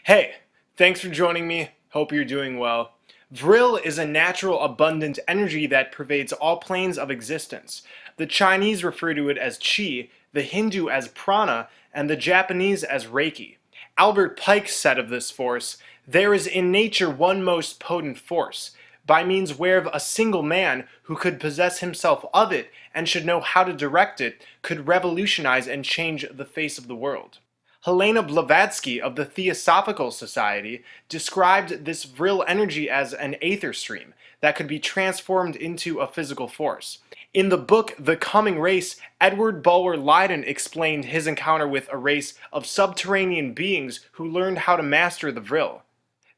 Hey, thanks for joining me. Hope you're doing well. Vril is a natural, abundant energy that pervades all planes of existence. The Chinese refer to it as Qi, the Hindu as prana, and the Japanese as Reiki. Albert Pike said of this force, "There is in nature one most potent force, by means whereof a single man, who could possess himself of it, and should know how to direct it, could revolutionize and change the face of the world." Helena Blavatsky of the Theosophical Society described this vril energy as an aether stream that could be transformed into a physical force. In the book The Coming Race, Edward Bulwer Lytton explained his encounter with a race of subterranean beings who learned how to master the vril.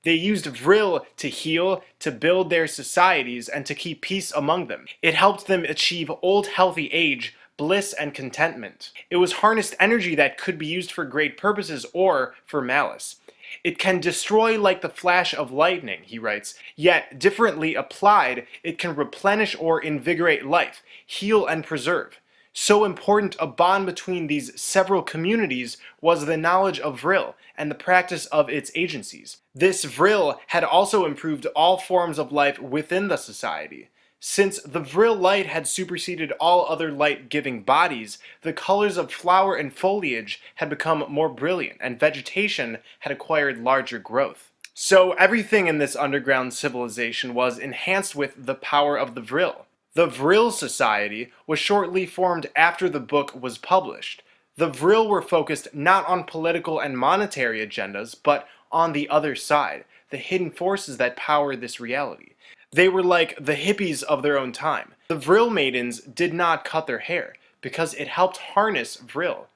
They used vril to heal, to build their societies, and to keep peace among them. It helped them achieve old healthy age, bliss, and contentment. It was harnessed energy that could be used for great purposes or for malice. It can destroy like the flash of lightning, he writes, yet differently applied, it can replenish or invigorate life, heal and preserve. So important a bond between these several communities was the knowledge of vril and the practice of its agencies. This vril had also improved all forms of life within the society. Since the vril light had superseded all other light-giving bodies, the colors of flower and foliage had become more brilliant, and vegetation had acquired larger growth. So everything in this underground civilization was enhanced with the power of the vril. The Vril Society was shortly formed after the book was published. The vril were focused not on political and monetary agendas, but on the other side, the hidden forces that power this reality. They were like the hippies of their own time. The vril maidens did not cut their hair because it helped harness vril.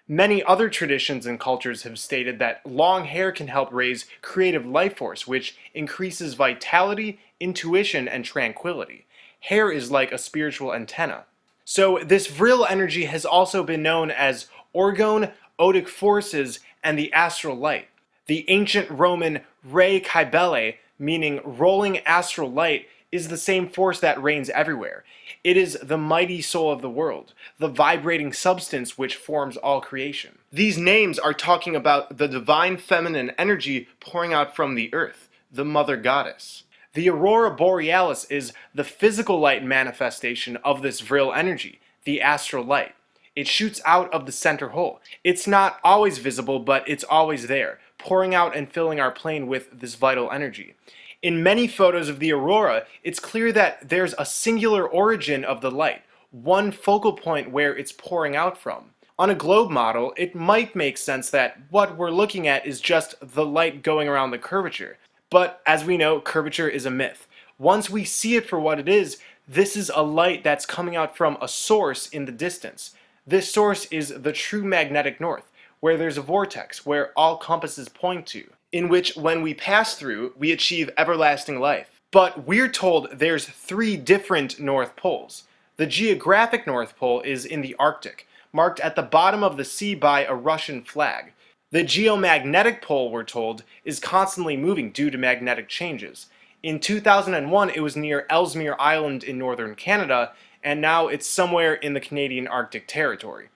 Many other traditions and cultures have stated that long hair can help raise creative life force, which increases vitality, intuition, and tranquility. Hair is like a spiritual antenna. So this vril energy has also been known as orgone, odic forces, and the astral light. The ancient Roman re caebile, meaning rolling astral light, is the same force that reigns everywhere. It is the mighty soul of the world, the vibrating substance which forms all creation. These names are talking about the divine feminine energy pouring out from the earth, the mother goddess. The aurora borealis is the physical light manifestation of this vril energy, the astral light. It shoots out of the center hole. It's not always visible, but it's always there, pouring out and filling our plane with this vital energy. In many photos of the aurora, it's clear that there's a singular origin of the light, one focal point where it's pouring out from. On a globe model, it might make sense that what we're looking at is just the light going around the curvature. But as we know, curvature is a myth. Once we see it for what it is, this is a light that's coming out from a source in the distance. This source is the true magnetic north, where there's a vortex where all compasses point to, in which when we pass through, we achieve everlasting life. But we're told there's 3 different North Poles. The geographic North Pole is in the Arctic, marked at the bottom of the sea by a Russian flag. The geomagnetic pole, we're told, is constantly moving due to magnetic changes. In 2001, it was near Ellesmere Island in northern Canada, and now it's somewhere in the Canadian Arctic territory.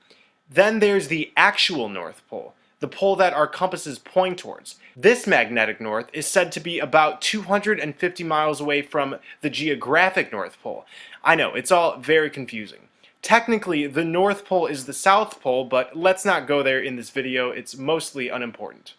Then there's the actual North Pole, the pole that our compasses point towards. This magnetic north is said to be about 250 miles away from the geographic North Pole. I know, it's all very confusing. Technically, the North Pole is the South Pole, but let's not go there in this video, it's mostly unimportant.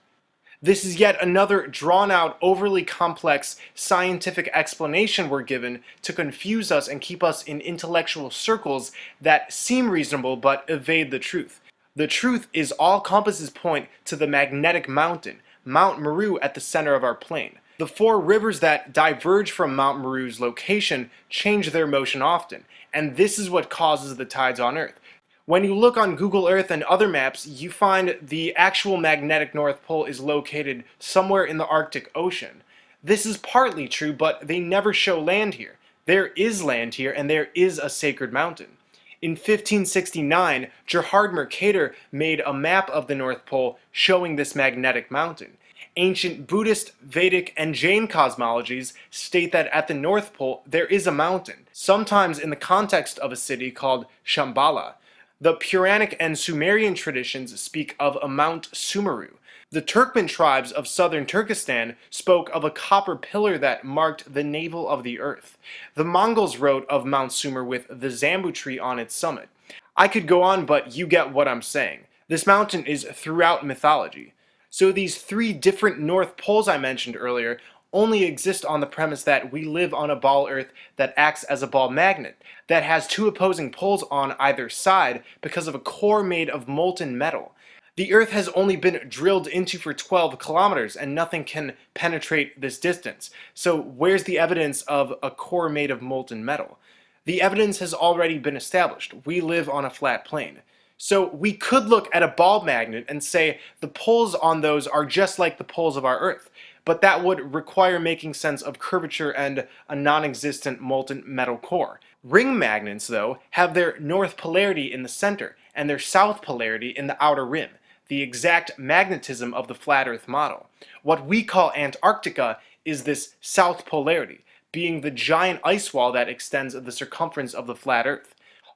This is yet another drawn-out, overly complex scientific explanation we're given to confuse us and keep us in intellectual circles that seem reasonable but evade the truth. The truth is all compasses point to the magnetic mountain, Mount Meru, at the center of our plane. The 4 rivers that diverge from Mount Meru's location change their motion often, and this is what causes the tides on Earth. When you look on Google Earth and other maps, you find the actual magnetic North Pole is located somewhere in the Arctic Ocean. This is partly true, but they never show land here. There is land here, and there is a sacred mountain. In 1569, Gerhard Mercator made a map of the North Pole showing this magnetic mountain. Ancient Buddhist, Vedic, and Jain cosmologies state that at the North Pole there is a mountain, sometimes in the context of a city called Shambhala. The Puranic and Sumerian traditions speak of a Mount Sumeru. The Turkmen tribes of southern Turkestan spoke of a copper pillar that marked the navel of the earth. The Mongols wrote of Mount Sumer with the Zambu tree on its summit. I could go on, but you get what I'm saying. This mountain is throughout mythology. So these three different North Poles I mentioned earlier only exist on the premise that we live on a ball Earth that acts as a ball magnet, that has two opposing poles on either side because of a core made of molten metal. The Earth has only been drilled into for 12 kilometers and nothing can penetrate this distance. So where's the evidence of a core made of molten metal? The evidence has already been established. We live on a flat plane. So we could look at a ball magnet and say the poles on those are just like the poles of our Earth, but that would require making sense of curvature and a non-existent molten metal core. Ring magnets, though, have their north polarity in the center and their south polarity in the outer rim, the exact magnetism of the flat Earth model. What we call Antarctica is this south polarity, being the giant ice wall that extends the circumference of the flat Earth.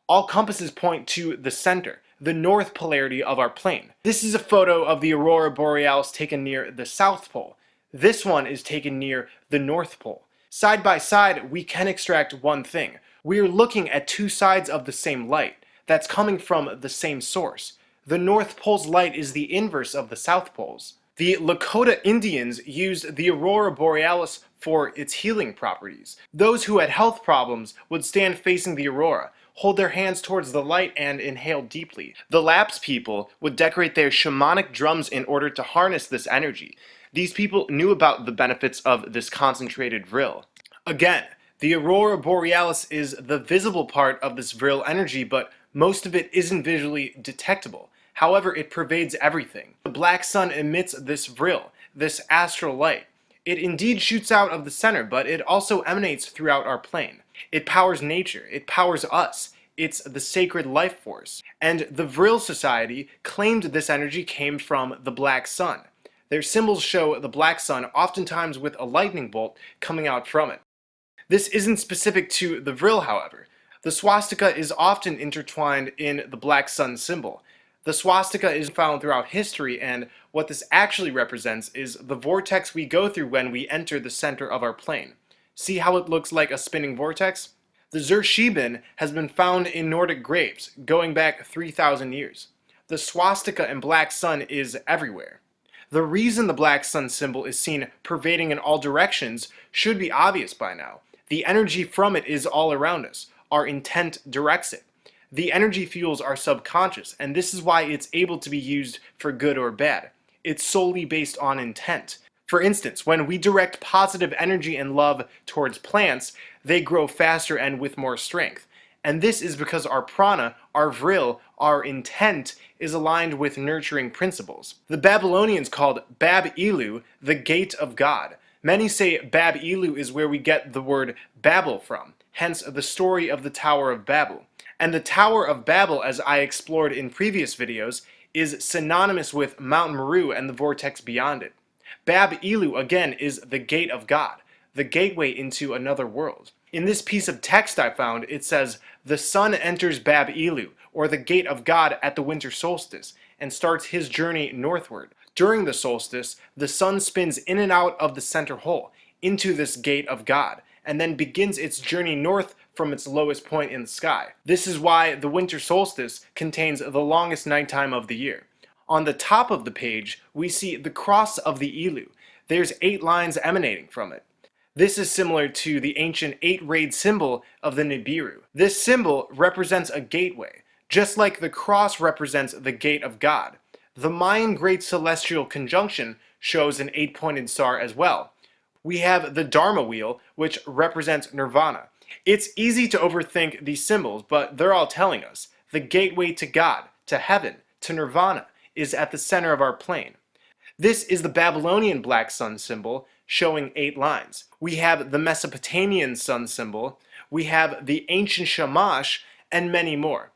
All compasses point to the center, the north polarity of our plane. This is a photo of the aurora borealis taken near the South Pole. This one is taken near the North Pole. Side by side, we can extract one thing. We are looking at two sides of the same light that's coming from the same source. The North Pole's light is the inverse of the South Pole's. The Lakota Indians used the aurora borealis for its healing properties. Those who had health problems would stand facing the aurora, hold their hands towards the light, and inhale deeply. The Lapps people would decorate their shamanic drums in order to harness this energy. These people knew about the benefits of this concentrated vril. Again, the aurora borealis is the visible part of this vril energy, but most of it isn't visually detectable. However, it pervades everything. The black sun emits this vril, this astral light. It indeed shoots out of the center, but it also emanates throughout our plane. It powers nature. It powers us. It's the sacred life force. And the Vril Society claimed this energy came from the black sun. Their symbols show the black sun, oftentimes with a lightning bolt coming out from it. This isn't specific to the Vril, however. The swastika is often intertwined in the black sun symbol. The swastika is found throughout history, and what this actually represents is the vortex we go through when we enter the center of our plane. See how it looks like a spinning vortex? The Zurscheben has been found in Nordic graves, going back 3,000 years. The swastika and black sun is everywhere. The reason the black sun symbol is seen pervading in all directions should be obvious by now. The energy from it is all around us. Our intent directs it. The energy fuels our subconscious, and this is why it's able to be used for good or bad. It's solely based on intent. For instance, when we direct positive energy and love towards plants, they grow faster and with more strength. And this is because our prana, our vril, our intent is aligned with nurturing principles. The Babylonians called Bab-Ilu the gate of God. Many say Bab-Ilu is where we get the word Babel from, hence the story of the Tower of Babel. And the Tower of Babel, as I explored in previous videos, is synonymous with Mount Meru and the vortex beyond it. Bab-Ilu, again, is the gate of God, the gateway into another world. In this piece of text I found, it says, "The sun enters Bab-Ilu, or the gate of God, at the winter solstice, and starts his journey northward. During the solstice, the sun spins in and out of the center hole, into this gate of God, and then begins its journey north from its lowest point in the sky. This is why the winter solstice contains the longest nighttime of the year." On the top of the page, we see the cross of the Ilu. There's 8 lines emanating from it. This is similar to the ancient 8-rayed symbol of the Nibiru. This symbol represents a gateway, just like the cross represents the gate of God. The Mayan Great Celestial Conjunction shows an 8-pointed star as well. We have the Dharma wheel, which represents nirvana. It's easy to overthink these symbols, but they're all telling us. The gateway to God, to heaven, to nirvana is at the center of our plane. This is the Babylonian black sun symbol, showing 8 lines. We have the Mesopotamian sun symbol, we have the ancient Shamash, and many more.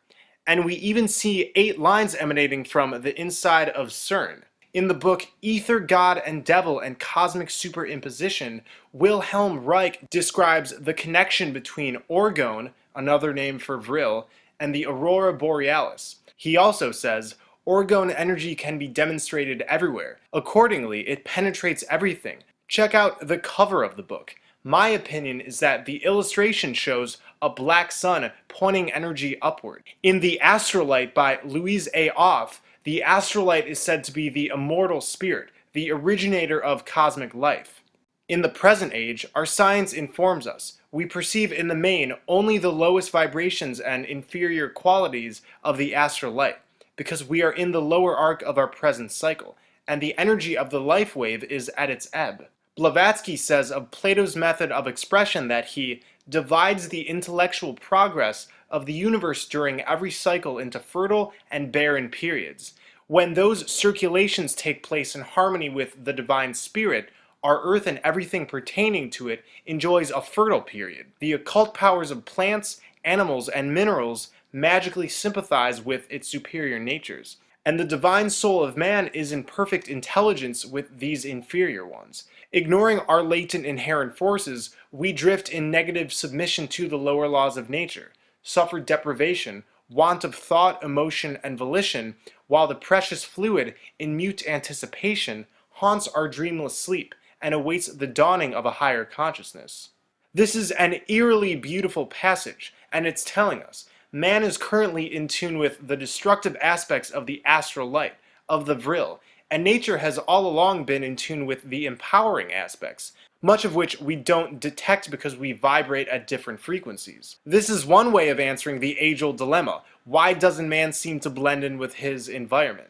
And we even see 8 lines emanating from the inside of CERN. In the book Ether, God and Devil and Cosmic Superimposition, Wilhelm Reich describes the connection between orgone, another name for vril, and the aurora borealis. He also says, Orgone energy can be demonstrated everywhere. Accordingly, it penetrates everything. Check out the cover of the book. My opinion is that the illustration shows a black sun pointing energy upward. In The Astrolight by Louise A. Off, the astrolight is said to be the immortal spirit, the originator of cosmic life. In the present age, our science informs us. We perceive in the main only the lowest vibrations and inferior qualities of the astral light, because we are in the lower arc of our present cycle, and the energy of the life wave is at its ebb. Blavatsky says of Plato's method of expression that he divides the intellectual progress of the universe during every cycle into fertile and barren periods. When those circulations take place in harmony with the divine spirit, our earth and everything pertaining to it enjoys a fertile period. The occult powers of plants, animals, and minerals magically sympathize with its superior natures, and the divine soul of man is in perfect intelligence with these inferior ones. Ignoring our latent inherent forces, we drift in negative submission to the lower laws of nature, suffer deprivation, want of thought, emotion, and volition, while the precious fluid, in mute anticipation, haunts our dreamless sleep and awaits the dawning of a higher consciousness. This is an eerily beautiful passage, and it's telling us man is currently in tune with the destructive aspects of the astral light, of the vril, and nature has all along been in tune with the empowering aspects, much of which we don't detect because we vibrate at different frequencies. This is one way of answering the age-old dilemma: why doesn't man seem to blend in with his environment?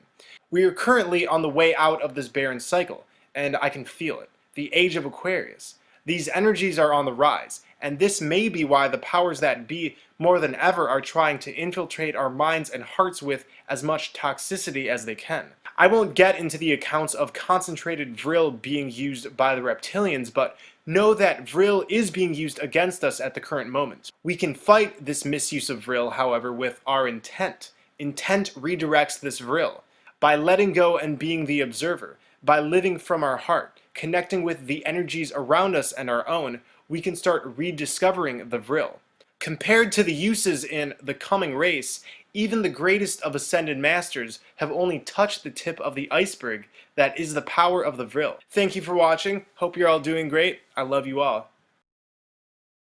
We are currently on the way out of this barren cycle, and I can feel it. The age of Aquarius. These energies are on the rise, and this may be why the powers that be more than ever are trying to infiltrate our minds and hearts with as much toxicity as they can. I won't get into the accounts of concentrated vril being used by the reptilians, but know that vril is being used against us at the current moment. We can fight this misuse of vril, however, with our intent. Intent redirects this vril. By letting go and being the observer, by living from our heart, connecting with the energies around us and our own, we can start rediscovering the vril. Compared to the uses in The Coming Race, even the greatest of ascended masters have only touched the tip of the iceberg that is the power of the vril. Thank you for watching. Hope you're all doing great. I love you all.